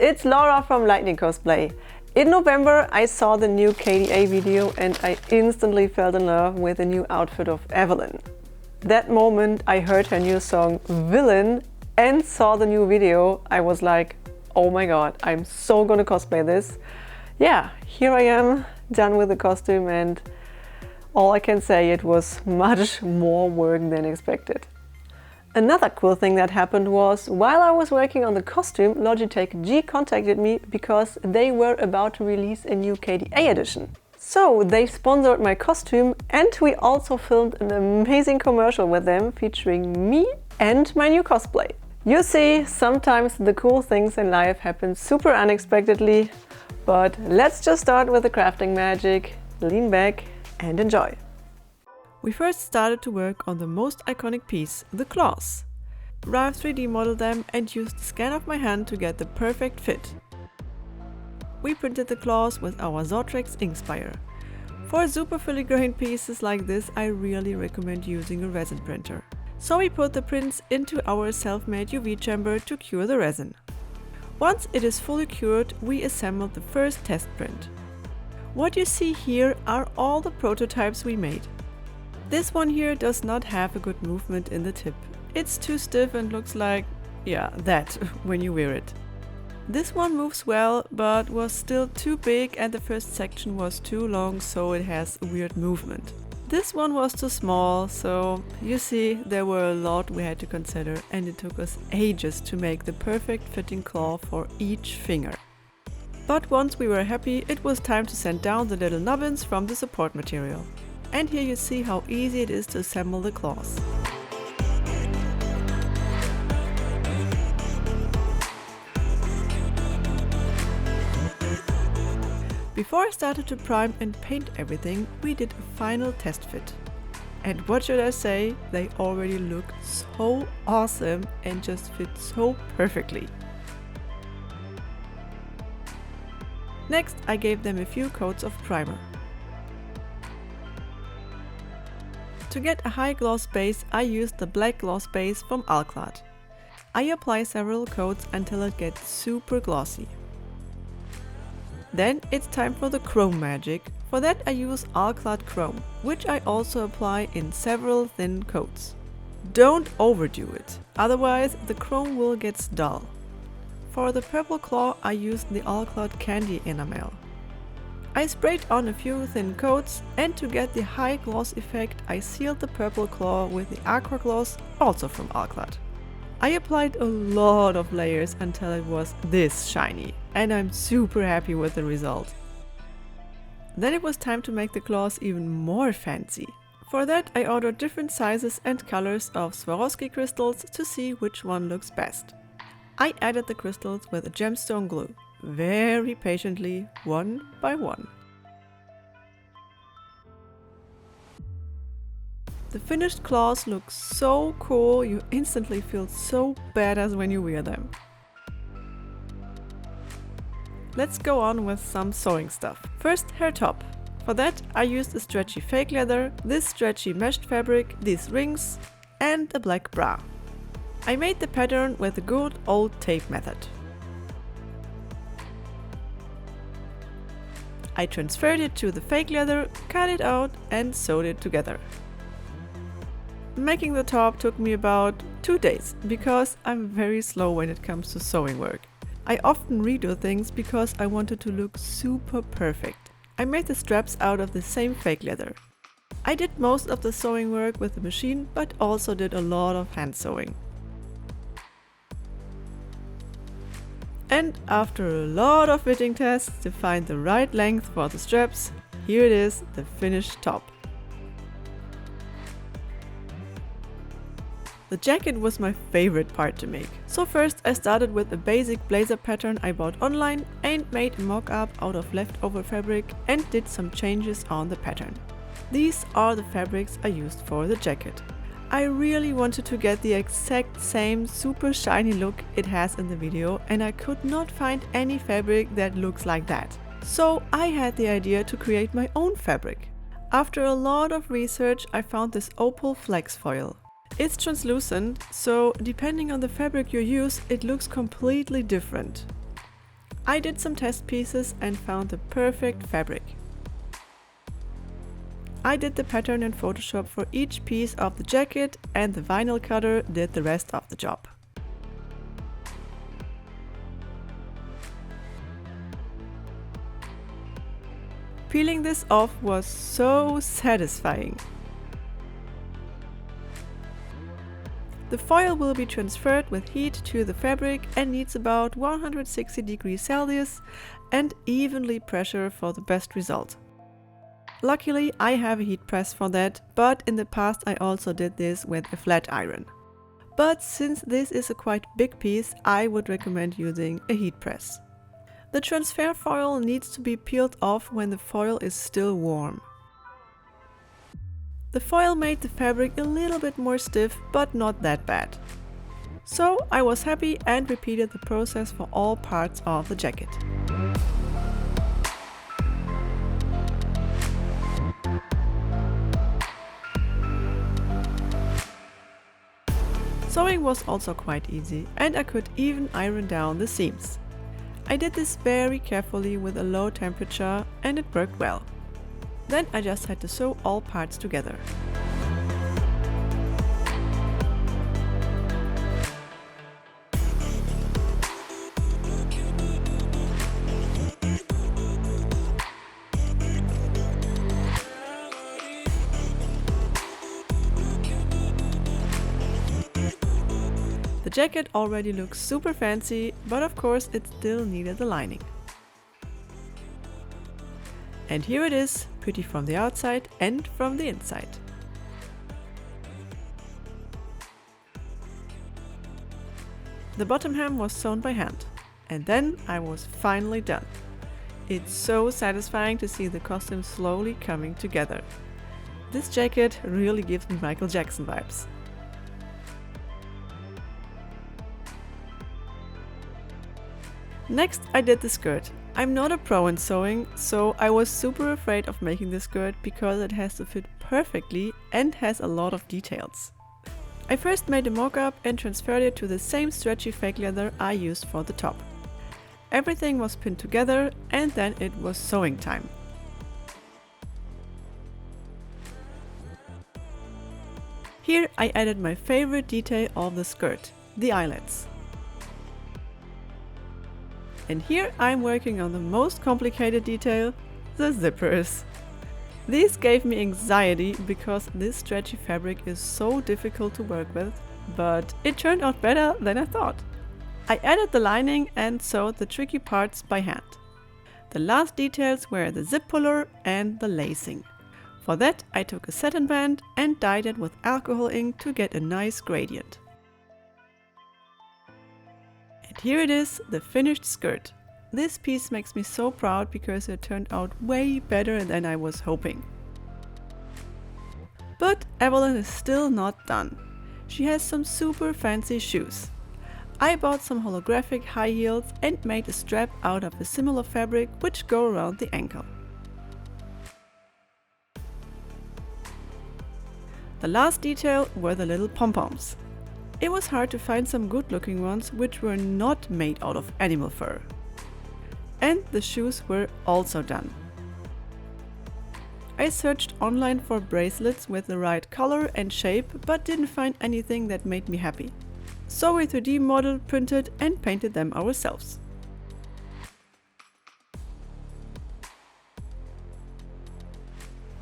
it's Laura from Lightning Cosplay. In November I saw the new KDA video and I instantly fell in love with the new outfit of Evelyn. That moment I heard her new song Villain and saw the new video, I was like, oh my god, I'm so gonna cosplay this. Yeah, here I am, done with the costume, and all I can say, it was much more work than expected. Another cool thing that happened was, while I was working on the costume, Logitech G contacted me because they were about to release a new KDA edition. So they sponsored my costume and we also filmed an amazing commercial with them featuring me and my new cosplay. You see, sometimes the cool things in life happen super unexpectedly, but let's just start with the crafting magic, lean back and enjoy. We first started to work on the most iconic piece, the claws. Ralph 3D modeled them and used the scan of my hand to get the perfect fit. We printed the claws with our Zortrex Inkspire. For super filigrane pieces like this, I really recommend using a resin printer. So we put the prints into our self-made UV chamber to cure the resin. Once it is fully cured, we assembled the first test print. What you see here are all the prototypes we made. This one here does not have a good movement in the tip. It's too stiff and looks like, yeah, that when you wear it. This one moves well, but was still too big and the first section was too long, so it has a weird movement. This one was too small, so you see, there were a lot we had to consider and it took us ages to make the perfect fitting claw for each finger. But once we were happy, it was time to sand down the little nubbins from the support material. And here you see how easy it is to assemble the claws. Before I started to prime and paint everything, we did a final test fit. And what should I say, they already look so awesome and just fit so perfectly. Next, I gave them a few coats of primer. To get a high gloss base, I used the black gloss base from Alclad. I apply several coats until it gets super glossy. Then it's time for the chrome magic. For that I use Alclad Chrome, which I also apply in several thin coats. Don't overdo it, otherwise the chrome will get dull. For the purple claw I used the Alclad Candy Enamel. I sprayed on a few thin coats, and to get the high gloss effect I sealed the purple claw with the Aqua Gloss, also from Alclad. I applied a lot of layers until it was this shiny, and I'm super happy with the result. Then it was time to make the claws even more fancy. For that I ordered different sizes and colors of Swarovski crystals to see which one looks best. I added the crystals with a gemstone glue, very patiently, one by one. The finished claws look so cool, you instantly feel so badass when you wear them. Let's go on with some sewing stuff. First, hair top. For that I used a stretchy fake leather, this stretchy meshed fabric, these rings and a black bra. I made the pattern with the good old tape method. I transferred it to the fake leather, cut it out and sewed it together. Making the top took me about 2 days, because I'm very slow when it comes to sewing work. I often redo things because I wanted to look super perfect. I made the straps out of the same fake leather. I did most of the sewing work with the machine, but also did a lot of hand sewing. And after a lot of fitting tests to find the right length for the straps, here it is, the finished top. The jacket was my favorite part to make. So first I started with a basic blazer pattern I bought online and made a mock-up out of leftover fabric and did some changes on the pattern. These are the fabrics I used for the jacket. I really wanted to get the exact same super shiny look it has in the video, and I could not find any fabric that looks like that. So I had the idea to create my own fabric. After a lot of research I found this opal flex foil. It's translucent, so depending on the fabric you use, it looks completely different. I did some test pieces and found the perfect fabric. I did the pattern in Photoshop for each piece of the jacket, and the vinyl cutter did the rest of the job. Peeling this off was so satisfying. The foil will be transferred with heat to the fabric and needs about 160 degrees Celsius and evenly pressure for the best result. Luckily, I have a heat press for that, but in the past I also did this with a flat iron. But since this is a quite big piece, I would recommend using a heat press. The transfer foil needs to be peeled off when the foil is still warm. The foil made the fabric a little bit more stiff, but not that bad. So I was happy and repeated the process for all parts of the jacket. Sewing was also quite easy, and I could even iron down the seams. I did this very carefully with a low temperature, and it worked well. Then I just had to sew all parts together. The jacket already looks super fancy, but of course it still needed the lining. And here it is, pretty from the outside and from the inside. The bottom hem was sewn by hand, and then I was finally done. It's so satisfying to see the costume slowly coming together. This jacket really gives me Michael Jackson vibes. Next, I did the skirt. I'm not a pro in sewing, so I was super afraid of making the skirt because it has to fit perfectly and has a lot of details. I first made a mock-up and transferred it to the same stretchy fake leather I used for the top. Everything was pinned together, and then it was sewing time. Here I added my favorite detail of the skirt, the eyelets. And here I'm working on the most complicated detail, the zippers. These gave me anxiety because this stretchy fabric is so difficult to work with, but it turned out better than I thought. I added the lining and sewed the tricky parts by hand. The last details were the zip puller and the lacing. For that I took a satin band and dyed it with alcohol ink to get a nice gradient. Here it is, the finished skirt. This piece makes me so proud because it turned out way better than I was hoping. But Evelyn is still not done. She has some super fancy shoes. I bought some holographic high heels and made a strap out of a similar fabric which go around the ankle. The last detail were the little pom-poms. It was hard to find some good-looking ones which were not made out of animal fur. And the shoes were also done. I searched online for bracelets with the right color and shape, but didn't find anything that made me happy. So we 3D model, printed and painted them ourselves.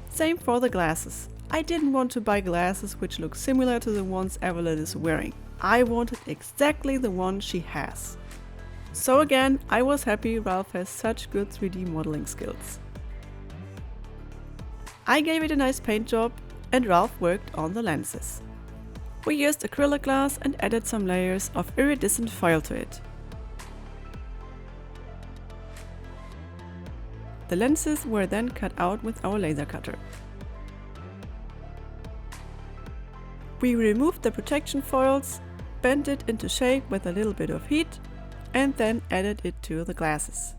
Same for the glasses. I didn't want to buy glasses which look similar to the ones Evelyn is wearing. I wanted exactly the one she has. So again, I was happy Ralph has such good 3D modeling skills. I gave it a nice paint job and Ralph worked on the lenses. We used acrylic glass and added some layers of iridescent foil to it. The lenses were then cut out with our laser cutter. We removed the protection foils, bent it into shape with a little bit of heat, and then added it to the glasses.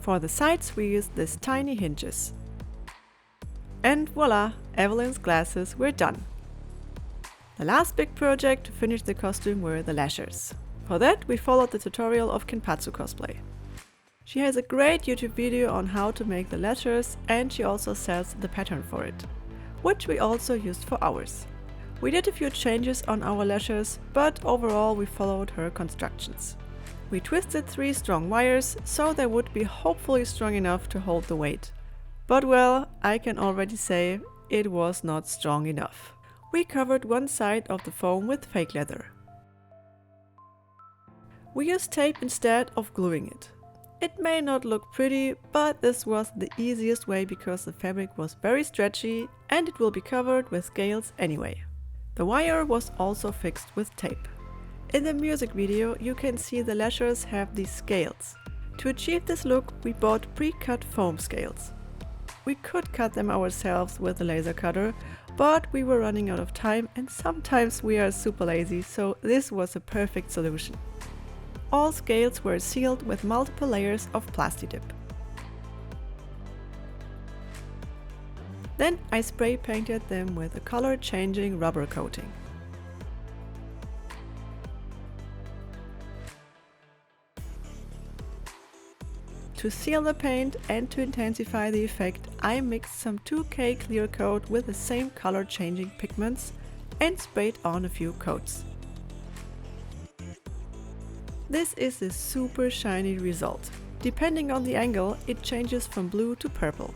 For the sides we used these tiny hinges. And voila, Evelyn's glasses were done. The last big project to finish the costume were the Lashers. For that, we followed the tutorial of Kinpatsu Cosplay. She has a great YouTube video on how to make the Lashers, and she also sells the pattern for it, which we also used for ours. We did a few changes on our Lashers, but overall we followed her constructions. We twisted 3 strong wires, so they would be hopefully strong enough to hold the weight. But well, I can already say it was not strong enough. We covered one side of the foam with fake leather. We used tape instead of gluing it. It may not look pretty, but this was the easiest way because the fabric was very stretchy and it will be covered with scales anyway. The wire was also fixed with tape. In the music video you can see the Lashers have these scales. To achieve this look we bought pre-cut foam scales. We could cut them ourselves with a laser cutter, but we were running out of time and sometimes we are super lazy, so this was a perfect solution. All scales were sealed with multiple layers of plasti dip. Then I spray painted them with a color changing rubber coating. To seal the paint and to intensify the effect, I mixed some 2K clear coat with the same color changing pigments and sprayed on a few coats. This is a super shiny result. Depending on the angle, it changes from blue to purple.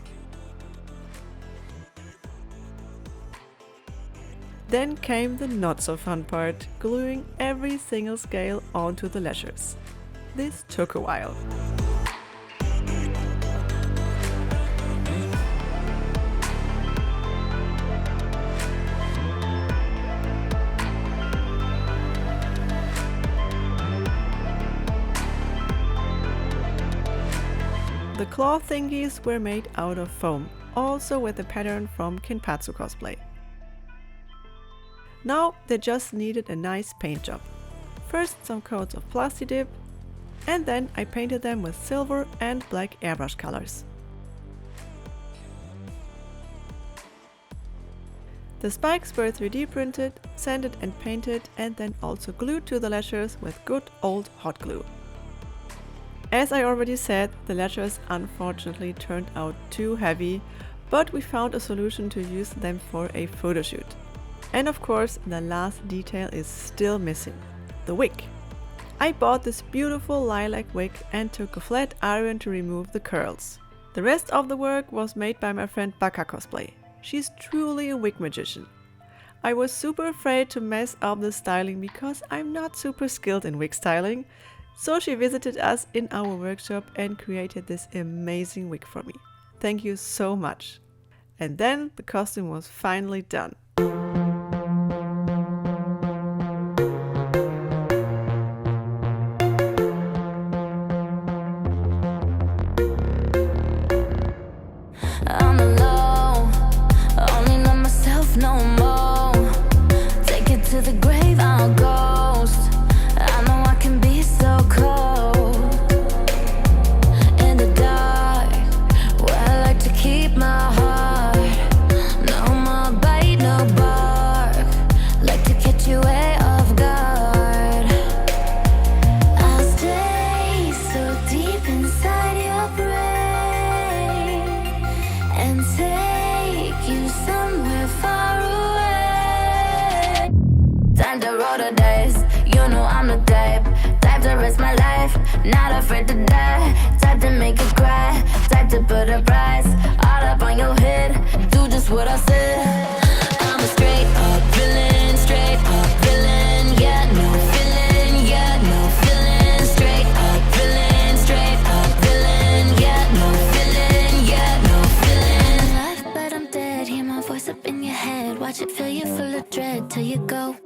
Then came the not so fun part, gluing every single scale onto the Lashers. This took a while. The claw thingies were made out of foam, also with the pattern from Kinpatsu Cosplay. Now they just needed a nice paint job. First some coats of plasti dip, and then I painted them with silver and black airbrush colors. The spikes were 3D printed, sanded and painted, and then also glued to the Lashers with good old hot glue. As I already said, the Lashers unfortunately turned out too heavy, but we found a solution to use them for a photo shoot. And of course, the last detail is still missing: the wig. I bought this beautiful lilac wig and took a flat iron to remove the curls. The rest of the work was made by my friend Baka Cosplay. She's truly a wig magician. I was super afraid to mess up the styling because I'm not super skilled in wig styling, so she visited us in our workshop and created this amazing wig for me. Thank you so much. And then the costume was finally done. I'm alone, only know myself no more. Take it to the grave, I'll ghost. I know I can be so cold in the dark, where I like to keep my heart. No more bite, no bark, like to catch you way off guard. I'll stay so deep inside your brain and take you somewhere far away. Time to roll the dice, you know I'm the type to risk my life, not afraid to die. Type to make you cry, type to put a price all up on your head. Do just what I said. I'm a straight up villain, yeah, no feeling, yeah, no feeling. Straight up villain, yeah, no feeling, yeah, no feeling. Alive, but I'm dead, hear my voice up in your head. Watch it fill you full of dread till you go.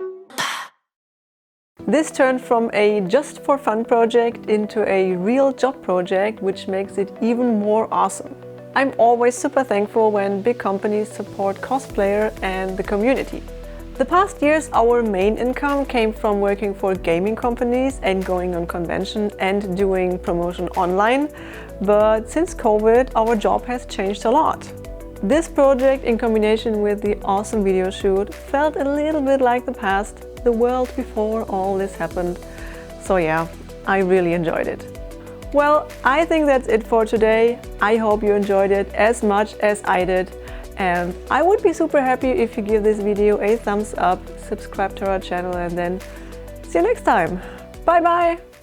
This turned from a just for fun project into a real job project, which makes it even more awesome. I'm always super thankful when big companies support cosplayer and the community. The past years our main income came from working for gaming companies and going on convention and doing promotion online, but since COVID our job has changed a lot. This project, in combination with the awesome video shoot, felt a little bit like the past, the world before all this happened. So yeah, I really enjoyed it. Well, I think that's it for today. I hope you enjoyed it as much as I did. And I would be super happy if you give this video a thumbs up, subscribe to our channel, and then see you next time. Bye bye!